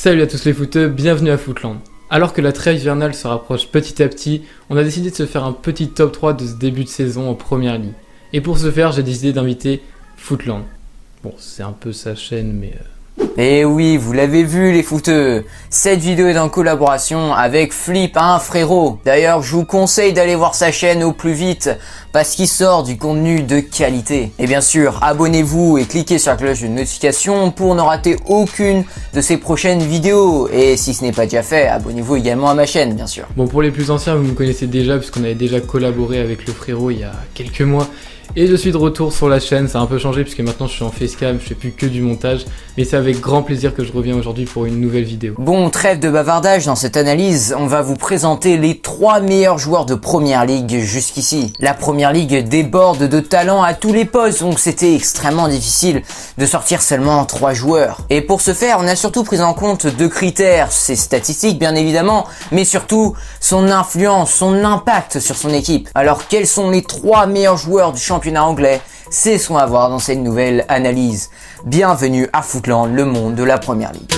Salut à tous les footeux, bienvenue à Footland. Alors que la trêve hivernale se rapproche petit à petit, on a décidé de se faire un petit top 3 de ce début de saison en première ligue. Et pour ce faire, j'ai décidé d'inviter Footland. Bon, c'est un peu sa chaîne, mais... Et oui, vous l'avez vu les footeux, cette vidéo est en collaboration avec Flip, un frérot. D'ailleurs, je vous conseille d'aller voir sa chaîne au plus vite, parce qu'il sort du contenu de qualité. Et bien sûr, abonnez-vous et cliquez sur la cloche de notification pour ne rater aucune de ses prochaines vidéos. Et si ce n'est pas déjà fait, abonnez-vous également à ma chaîne, bien sûr. Bon, pour les plus anciens, vous me connaissez déjà, puisqu'on avait déjà collaboré avec le frérot il y a quelques mois. Et je suis de retour sur la chaîne, ça a un peu changé puisque maintenant je suis en facecam, je fais plus que du montage, mais c'est avec grand plaisir que je reviens aujourd'hui pour une nouvelle vidéo. Bon, trêve de bavardage, dans cette analyse, on va vous présenter les 3 meilleurs joueurs de Première Ligue jusqu'ici. La Première Ligue déborde de talents à tous les postes, donc c'était extrêmement difficile de sortir seulement 3 joueurs. Et pour ce faire, on a surtout pris en compte 2 critères, ses statistiques bien évidemment, mais surtout son influence, son impact sur son équipe. Alors quels sont les 3 meilleurs joueurs du championnat anglais? C'est ce qu'on va voir dans cette nouvelle analyse. Bienvenue à Footland, le monde de la Première Ligue.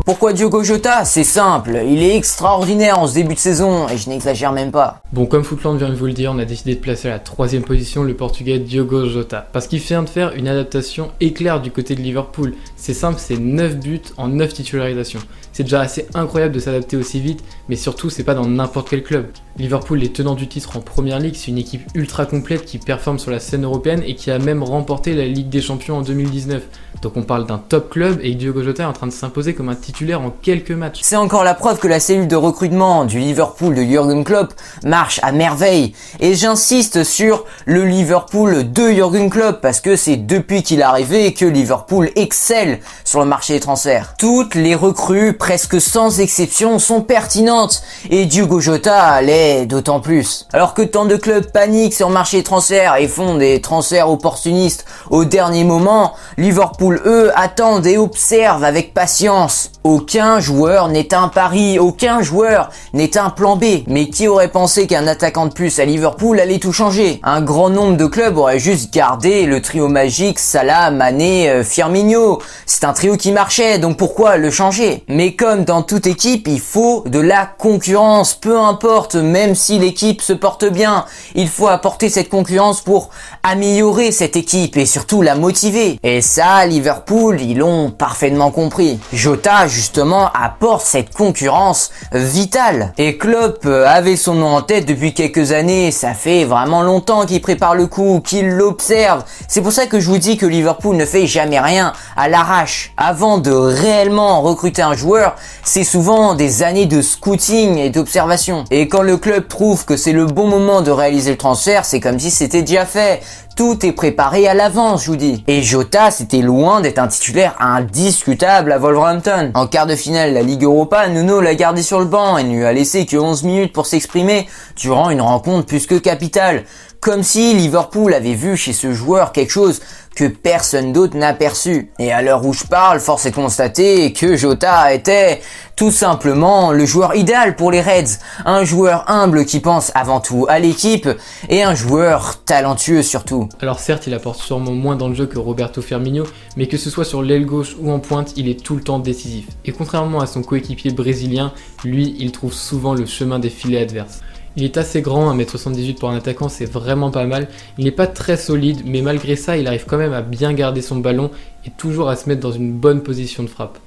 Pourquoi Diogo Jota? C'est simple, il est extraordinaire en ce début de saison et je n'exagère même pas. Bon, comme Footland vient de vous le dire, on a décidé de placer à la 3e position le portugais Diogo Jota, parce qu'il vient de faire une adaptation éclair du côté de Liverpool. C'est simple, c'est 9 buts en 9 titularisations. C'est déjà assez incroyable de s'adapter aussi vite, mais surtout c'est pas dans n'importe quel club. Liverpool est tenant du titre en Première Ligue, c'est une équipe ultra complète qui performe sur la scène européenne et qui a même remporté la Ligue des Champions en 2019. Donc on parle d'un top club et Diogo Jota est en train de s'imposer comme un titulaire en quelques matchs. C'est encore la preuve que la cellule de recrutement du Liverpool de Jürgen Klopp marche à merveille. Et j'insiste sur le Liverpool de Jürgen Klopp parce que c'est depuis qu'il est arrivé que Liverpool excelle sur le marché des transferts. Toutes les recrues, presque sans exception, sont pertinentes et Diogo Jota l'est d'autant plus. Alors que tant de clubs paniquent sur le marché des transferts et font des transferts opportunistes au dernier moment, Liverpool, eux, attendent et observent avec patience. Aucun joueur n'est un pari, aucun joueur n'est un plan B. Mais qui aurait pensé qu'un attaquant de plus à Liverpool allait tout changer? Un grand nombre de clubs auraient juste gardé le trio magique Salah, Mané, Firmino. C'est un trio qui marchait, donc pourquoi le changer? Mais comme dans toute équipe, il faut de la concurrence, peu importe, même si l'équipe se porte bien. Il faut apporter cette concurrence pour améliorer cette équipe et surtout la motiver. Et ça, Liverpool, ils l'ont parfaitement compris. Jota, justement, apporte cette concurrence vitale. Et Klopp avait son nom en tête depuis quelques années. Ça fait vraiment longtemps qu'il prépare le coup, qu'il l'observe. C'est pour ça que je vous dis que Liverpool ne fait jamais rien à l'arrache. Avant de réellement recruter un joueur, c'est souvent des années de scouting et d'observation. Et quand le club trouve que c'est le bon moment de réaliser le transfert, c'est comme si c'était déjà fait. Tout est préparé à l'avance, je vous dis. Et Jota, c'était loin d'être un titulaire indiscutable à Wolverhampton. En quart de finale de la Ligue Europa, Nuno l'a gardé sur le banc et ne lui a laissé que 11 minutes pour s'exprimer durant une rencontre plus que capitale. Comme si Liverpool avait vu chez ce joueur quelque chose que personne d'autre n'a perçu. Et à l'heure où je parle, force est de constater que Jota était tout simplement le joueur idéal pour les Reds. Un joueur humble qui pense avant tout à l'équipe et un joueur talentueux surtout. Alors certes, il apporte sûrement moins dans le jeu que Roberto Firmino, mais que ce soit sur l'aile gauche ou en pointe, il est tout le temps décisif. Et contrairement à son coéquipier brésilien, lui, il trouve souvent le chemin des filets adverses. Il est assez grand, 1m78 pour un attaquant, c'est vraiment pas mal. Il n'est pas très solide, mais malgré ça, il arrive quand même à bien garder son ballon et toujours à se mettre dans une bonne position de frappe.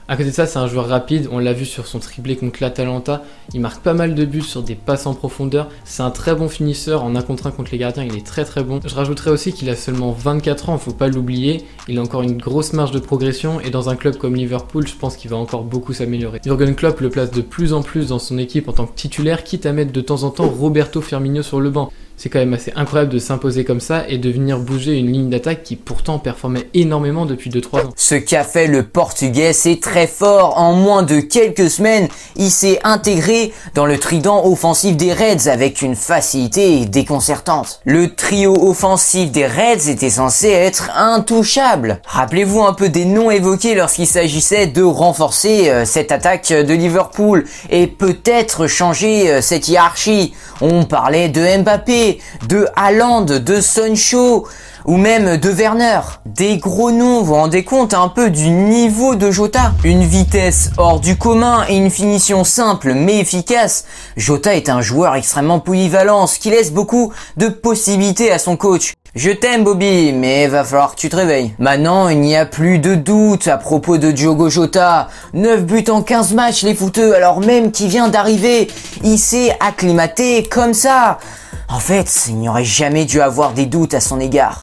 À côté de ça, c'est un joueur rapide, on l'a vu sur son triplé contre l'Atalanta, il marque pas mal de buts sur des passes en profondeur, c'est un très bon finisseur, en 1 contre 1 contre les gardiens, il est très bon. Je rajouterais aussi qu'il a seulement 24 ans, faut pas l'oublier, il a encore une grosse marge de progression et dans un club comme Liverpool, je pense qu'il va encore beaucoup s'améliorer. Jürgen Klopp le place de plus en plus dans son équipe en tant que titulaire, quitte à mettre de temps en temps Roberto Firmino sur le banc. C'est quand même assez incroyable de s'imposer comme ça et de venir bouger une ligne d'attaque qui pourtant performait énormément depuis 2-3 ans. Ce qu'a fait le Portugais, c'est très fort. En moins de quelques semaines, il s'est intégré dans le trident offensif des Reds avec une facilité déconcertante. Le trio offensif des Reds était censé être intouchable. Rappelez-vous un peu des noms évoqués lorsqu'il s'agissait de renforcer cette attaque de Liverpool et peut-être changer cette hiérarchie. On parlait de Mbappé, de Haaland, de Sancho. ou même de Werner. Des gros noms, vous vous rendez compte un peu du niveau de Jota? Une vitesse hors du commun et une finition simple mais efficace. Jota est un joueur extrêmement polyvalent, ce qui laisse beaucoup de possibilités à son coach. Je t'aime Bobby, mais va falloir que tu te réveilles. Maintenant, il n'y a plus de doute à propos de Diogo Jota. 9 buts en 15 matchs les footeux, alors même qu'il vient d'arriver. Il s'est acclimaté comme ça. En fait, il n'y aurait jamais dû avoir des doutes à son égard.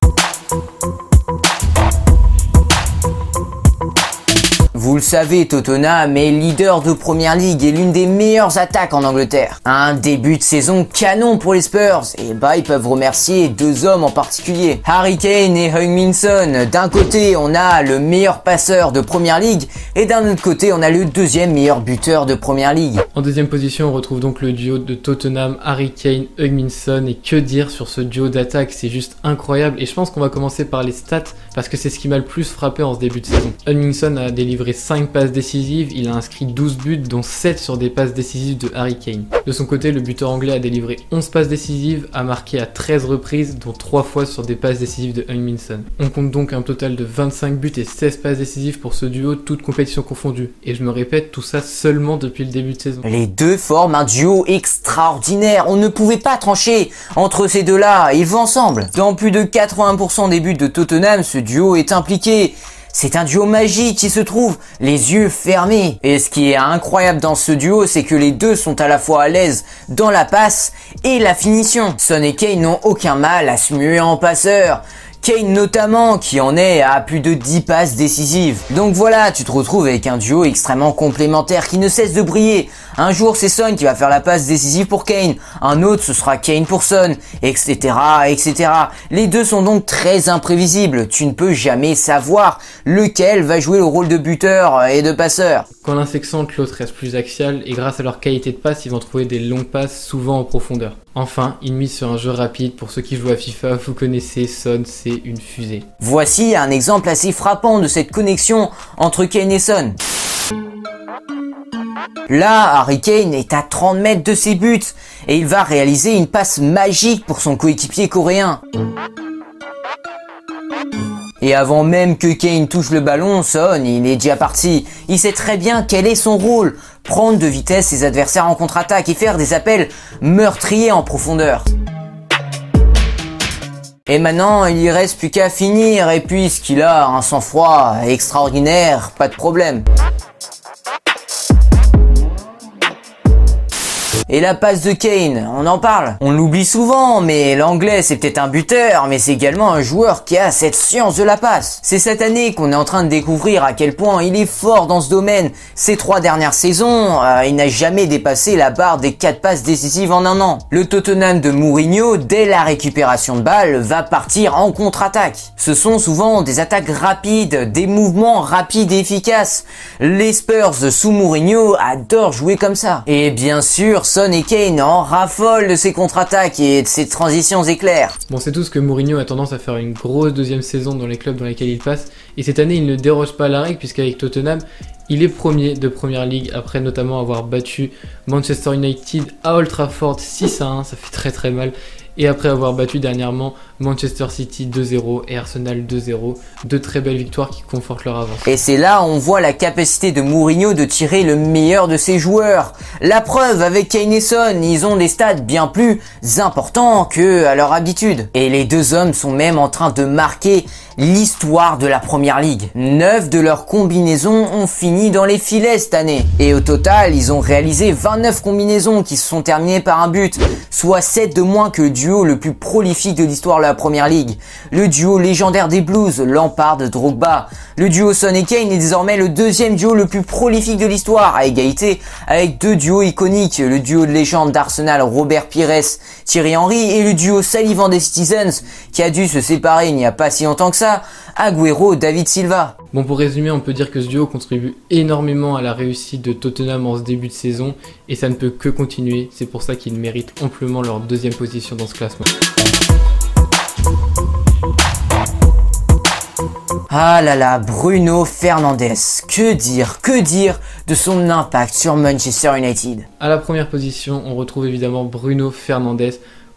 Vous le savez, Tottenham est leader de Première League et l'une des meilleures attaques en Angleterre. Un début de saison canon pour les Spurs, et ils peuvent remercier 2 hommes en particulier. Harry Kane et Heung-min Son. D'un côté, on a le meilleur passeur de Première League, et d'un autre côté, on a le 2e meilleur buteur de Première League. En deuxième position, on retrouve donc le duo de Tottenham, Harry Kane, Heung-min Son, et que dire sur ce duo d'attaque, c'est juste incroyable, et je pense qu'on va commencer par les stats, parce que c'est ce qui m'a le plus frappé en ce début de saison. Heung-min Son a délivré 5 passes décisives, il a inscrit 12 buts dont 7 sur des passes décisives de Harry Kane. De son côté, le buteur anglais a délivré 11 passes décisives, a marqué à 13 reprises dont 3 fois sur des passes décisives de Heung-min Son. On compte donc un total de 25 buts et 16 passes décisives pour ce duo, toutes compétitions confondues. Et je me répète, tout ça seulement depuis le début de saison. Les deux forment un duo extraordinaire, on ne pouvait pas trancher entre ces deux-là, ils vont ensemble. Dans plus de 80% des buts de Tottenham, ce duo est impliqué. C'est un duo magique qui se trouve les yeux fermés. Et ce qui est incroyable dans ce duo, c'est que les deux sont à la fois à l'aise dans la passe et la finition. Son et Kane n'ont aucun mal à se muer en passeur. Kane notamment, qui en est à plus de 10 passes décisives. Donc voilà, tu te retrouves avec un duo extrêmement complémentaire qui ne cesse de briller. Un jour, c'est Son qui va faire la passe décisive pour Kane. Un autre, ce sera Kane pour Son, etc., etc. Les deux sont donc très imprévisibles. Tu ne peux jamais savoir lequel va jouer le rôle de buteur et de passeur. Quand l'un s'excentre, l'autre reste plus axial, et grâce à leur qualité de passe, ils vont trouver des longues passes, souvent en profondeur. Enfin, ils misent sur un jeu rapide. Pour ceux qui jouent à FIFA, vous connaissez, Son, c'est une fusée. Voici un exemple assez frappant de cette connexion entre Kane et Son. Là, Harry Kane est à 30 mètres de ses buts et il va réaliser une passe magique pour son coéquipier coréen. Et avant même que Kane touche le ballon, Son, il est déjà parti. Il sait très bien quel est son rôle. Prendre de vitesse ses adversaires en contre-attaque et faire des appels meurtriers en profondeur. Et maintenant, il y reste plus qu'à finir, et puisqu'il a un sang-froid extraordinaire, pas de problème. Et la passe de Kane, on en parle. On l'oublie souvent, mais l'anglais c'est peut-être un buteur, mais c'est également un joueur qui a cette science de la passe. C'est cette année qu'on est en train de découvrir à quel point il est fort dans ce domaine. Ces 3 dernières saisons, il n'a jamais dépassé la barre des 4 passes décisives en un an. Le Tottenham de Mourinho, dès la récupération de balle, va partir en contre-attaque. Ce sont souvent des attaques rapides, des mouvements rapides et efficaces. Les Spurs sous Mourinho adorent jouer comme ça. Et bien sûr, Son et Kane en raffolent de ces contre-attaques et de ces transitions éclairs. Bon, c'est tout ce que Mourinho a tendance à faire une grosse deuxième saison dans les clubs dans lesquels il passe. Et cette année, il ne déroge pas à la règle puisqu'avec Tottenham, il est premier de Première League après notamment avoir battu Manchester United à Old Trafford 6-1, ça fait très très mal. Et après avoir battu dernièrement Manchester City 2-0 et Arsenal 2-0, 2 très belles victoires qui confortent leur avance. Et c'est là où on voit la capacité de Mourinho de tirer le meilleur de ses joueurs. La preuve avec Kane et Son, ils ont des stats bien plus importants que à leur habitude. Et les deux hommes sont même en train de marquer l'histoire de la Première Ligue. 9 de leurs combinaisons ont fini dans les filets cette année. Et au total, ils ont réalisé 29 combinaisons qui se sont terminées par un but, soit 7 de moins que le duo le plus prolifique de l'histoire de la Première Ligue. Le duo légendaire des Blues, Lampard-Drogba. Le duo Son et Kane est désormais le deuxième duo le plus prolifique de l'histoire, à égalité avec 2 duos iconiques, le duo de légende d'Arsenal, Robert Pires, Thierry Henry, et le duo salivant des Citizens, qui a dû se séparer il n'y a pas si longtemps que ça, Agüero, David Silva. Bon, pour résumer, on peut dire que ce duo contribue énormément à la réussite de Tottenham en ce début de saison, et ça ne peut que continuer, c'est pour ça qu'ils méritent amplement leur deuxième position dans ce classement. Ah là là, Bruno Fernandes, que dire de son impact sur Manchester United. À la première position, on retrouve évidemment Bruno Fernandes.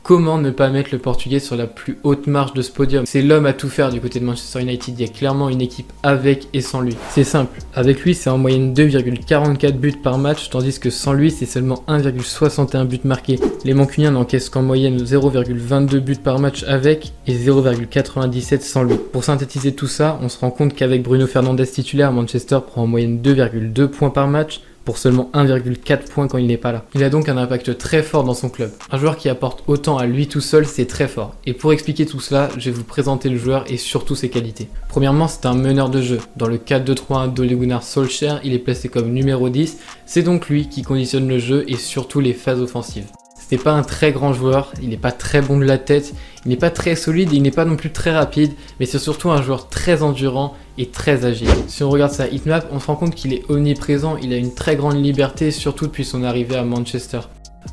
Comment ne pas mettre le Portugais sur la plus haute marche de ce podium? C'est l'homme à tout faire du côté de Manchester United, il y a clairement une équipe avec et sans lui. C'est simple, avec lui c'est en moyenne 2,44 buts par match, tandis que sans lui c'est seulement 1,61 buts marqués. Les Mancuniens n'encaissent qu'en moyenne 0,22 buts par match avec et 0,97 sans lui. Pour synthétiser tout ça, on se rend compte qu'avec Bruno Fernandes titulaire, Manchester prend en moyenne 2,2 points par match, pour seulement 1,4 points quand il n'est pas là. Il a donc un impact très fort dans son club. Un joueur qui apporte autant à lui tout seul, c'est très fort. Et pour expliquer tout cela, je vais vous présenter le joueur et surtout ses qualités. Premièrement, c'est un meneur de jeu. Dans le 4-2-3-1 d'Ole Gunnar Solskjaer, il est placé comme numéro 10. C'est donc lui qui conditionne le jeu et surtout les phases offensives. C'est pas un très grand joueur, il n'est pas très bon de la tête, il n'est pas très solide, il n'est pas non plus très rapide, mais c'est surtout un joueur très endurant et très agile. Si on regarde sa hitmap, on se rend compte qu'il est omniprésent, il a une très grande liberté, surtout depuis son arrivée à Manchester.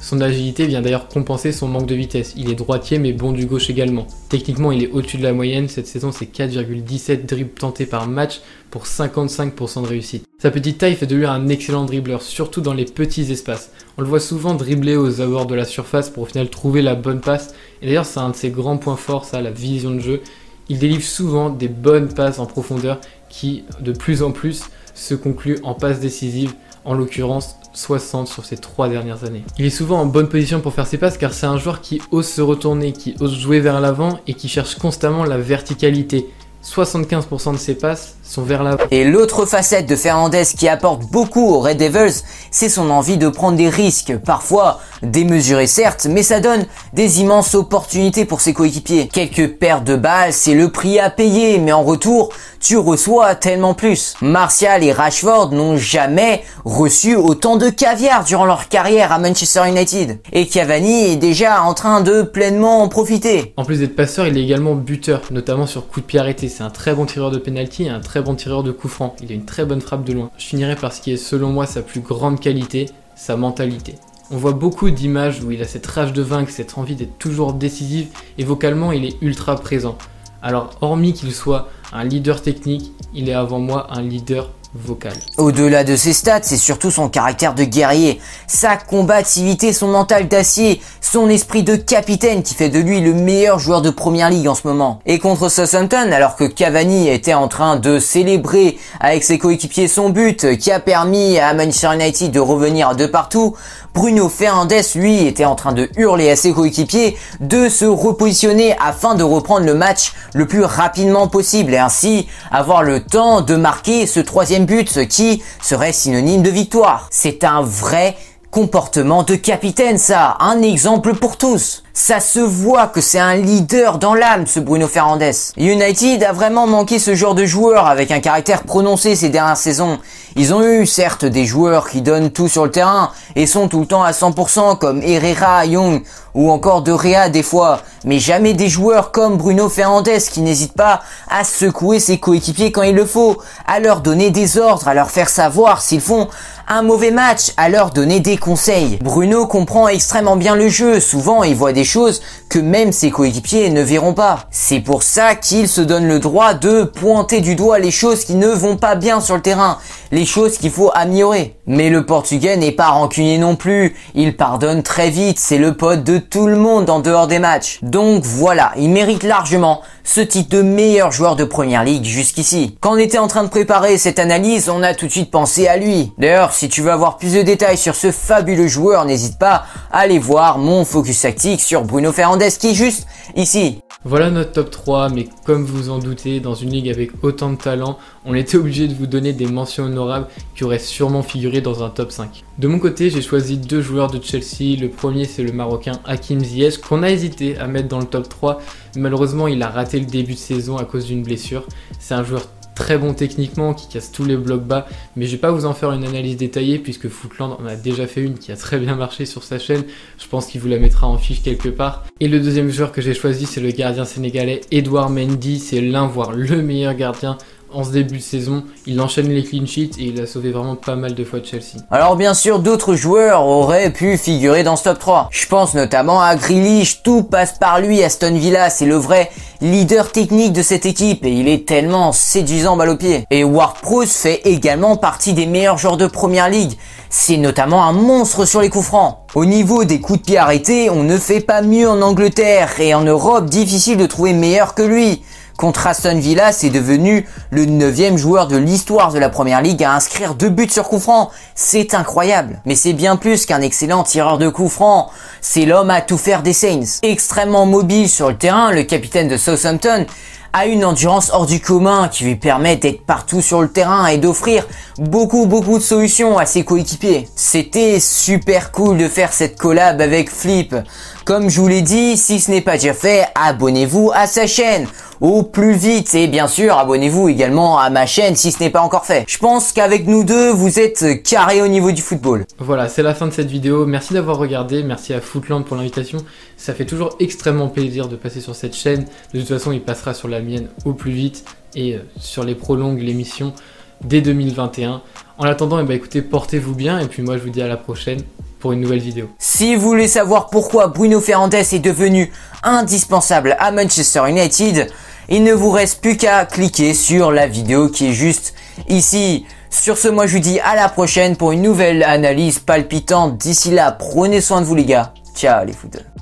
Son agilité vient d'ailleurs compenser son manque de vitesse. Il est droitier mais bon du gauche également. Techniquement, il est au-dessus de la moyenne. Cette saison, c'est 4,17 dribbles tentés par match pour 55% de réussite. Sa petite taille fait de lui un excellent dribbleur, surtout dans les petits espaces. On le voit souvent dribbler aux abords de la surface pour au final trouver la bonne passe. Et d'ailleurs, c'est un de ses grands points forts, ça, la vision de jeu. Il délivre souvent des bonnes passes en profondeur qui, de plus en plus, se concluent en passes décisives. En l'occurrence 60 sur ces 3 dernières années. Il est souvent en bonne position pour faire ses passes car c'est un joueur qui ose se retourner, qui ose jouer vers l'avant et qui cherche constamment la verticalité. 75% de ses passes sont vers l'avant. Et l'autre facette de Fernandes qui apporte beaucoup aux Red Devils, c'est son envie de prendre des risques, parfois démesurés certes, mais ça donne des immenses opportunités pour ses coéquipiers. Quelques pertes de balles, c'est le prix à payer, mais en retour, tu reçois tellement plus. Martial et Rashford n'ont jamais reçu autant de caviar durant leur carrière à Manchester United. Et Cavani est déjà en train de pleinement en profiter. En plus d'être passeur, il est également buteur, notamment sur coup de pied arrêté. C'est un très bon tireur de penalty et un très bon tireur de coup franc. Il a une très bonne frappe de loin. Je finirai par ce qui est selon moi sa plus grande qualité, sa mentalité. On voit beaucoup d'images où il a cette rage de vaincre, cette envie d'être toujours décisif et vocalement il est ultra présent. Alors hormis qu'il soit un leader technique, il est avant moi un leader vocal. Au-delà de ses stats, c'est surtout son caractère de guerrier, sa combativité, son mental d'acier, son esprit de capitaine qui fait de lui le meilleur joueur de première ligue en ce moment. Et contre Southampton, alors que Cavani était en train de célébrer avec ses coéquipiers son but qui a permis à Manchester United de revenir de partout, Bruno Fernandes, lui, était en train de hurler à ses coéquipiers de se repositionner afin de reprendre le match le plus rapidement possible et ainsi avoir le temps de marquer ce troisième but qui serait synonyme de victoire. C'est un vrai comportement de capitaine ça, un exemple pour tous. Ça se voit que c'est un leader dans l'âme ce Bruno Fernandes. United a vraiment manqué ce genre de joueur avec un caractère prononcé ces dernières saisons. Ils ont eu certes des joueurs qui donnent tout sur le terrain et sont tout le temps à 100% comme Herrera, Young ou encore De Gea des fois, mais jamais des joueurs comme Bruno Fernandes qui n'hésitent pas à secouer ses coéquipiers quand il le faut, à leur donner des ordres, à leur faire savoir s'ils font un mauvais match, à leur donner des conseils. Bruno comprend extrêmement bien le jeu, souvent il voit des choses que même ses coéquipiers ne verront pas. C'est pour ça qu'il se donne le droit de pointer du doigt les choses qui ne vont pas bien sur le terrain, les choses qu'il faut améliorer. Mais le Portugais n'est pas rancunier non plus, il pardonne très vite, c'est le pote de tout le monde en dehors des matchs. Donc voilà, il mérite largement ce titre de meilleur joueur de première ligue jusqu'ici. Quand on était en train de préparer cette analyse, on a tout de suite pensé à lui. D'ailleurs, si tu veux avoir plus de détails sur ce fabuleux joueur, n'hésite pas à aller voir mon focus tactique sur Bruno Fernandes qui est juste ici. Voilà notre top 3, mais comme vous en doutez, dans une ligue avec autant de talent, on était obligé de vous donner des mentions honorables qui auraient sûrement figuré dans un top 5. De mon côté, j'ai choisi 2 joueurs de Chelsea. Le premier, c'est le Marocain Hakim Ziyech, qu'on a hésité à mettre dans le top 3. Malheureusement, il a raté le début de saison à cause d'une blessure. C'est un joueur très bon techniquement, qui casse tous les blocs bas, mais je vais pas vous en faire une analyse détaillée puisque Footland en a déjà fait une qui a très bien marché sur sa chaîne. Je pense qu'il vous la mettra en fiche quelque part. Et le deuxième joueur que j'ai choisi, c'est le gardien sénégalais Edouard Mendy. C'est l'un voire le meilleur gardien en ce début de saison. Il enchaîne les clean sheets et il a sauvé vraiment pas mal de fois de Chelsea. Alors bien sûr, d'autres joueurs auraient pu figurer dans ce top 3. Je pense notamment à Grealish, tout passe par lui. Aston Villa, c'est le vrai leader technique de cette équipe et il est tellement séduisant balle au pied. Et Ward-Prowse fait également partie des meilleurs joueurs de Première Ligue. C'est notamment un monstre sur les coups francs. Au niveau des coups de pied arrêtés, on ne fait pas mieux en Angleterre et en Europe, difficile de trouver meilleur que lui. Contre Aston Villa, c'est devenu le 9e joueur de l'histoire de la Première Ligue à inscrire 2 buts sur coup franc. C'est incroyable. Mais c'est bien plus qu'un excellent tireur de coup franc. C'est l'homme à tout faire des Saints. Extrêmement mobile sur le terrain, le capitaine de Southampton a une endurance hors du commun qui lui permet d'être partout sur le terrain et d'offrir beaucoup de solutions à ses coéquipiers. C'était super cool de faire cette collab avec Flip. Comme je vous l'ai dit, si ce n'est pas déjà fait, abonnez-vous à sa chaîne au plus vite et bien sûr abonnez-vous également à ma chaîne si ce n'est pas encore fait. Je pense qu'avec nous deux, vous êtes carré au niveau du football. Voilà, c'est la fin de cette vidéo. Merci d'avoir regardé, merci à Footland pour l'invitation. Ça fait toujours extrêmement plaisir de passer sur cette chaîne. De toute façon, il passera sur la mienne au plus vite et sur les prolongues, l'émission dès 2021. En attendant, écoutez, portez-vous bien et puis moi je vous dis à la prochaine pour une nouvelle vidéo. Si vous voulez savoir pourquoi Bruno Fernandes est devenu indispensable à Manchester United, il ne vous reste plus qu'à cliquer sur la vidéo qui est juste ici. Sur ce, moi je vous dis à la prochaine pour une nouvelle analyse palpitante. D'ici là, prenez soin de vous les gars. Ciao les footeux.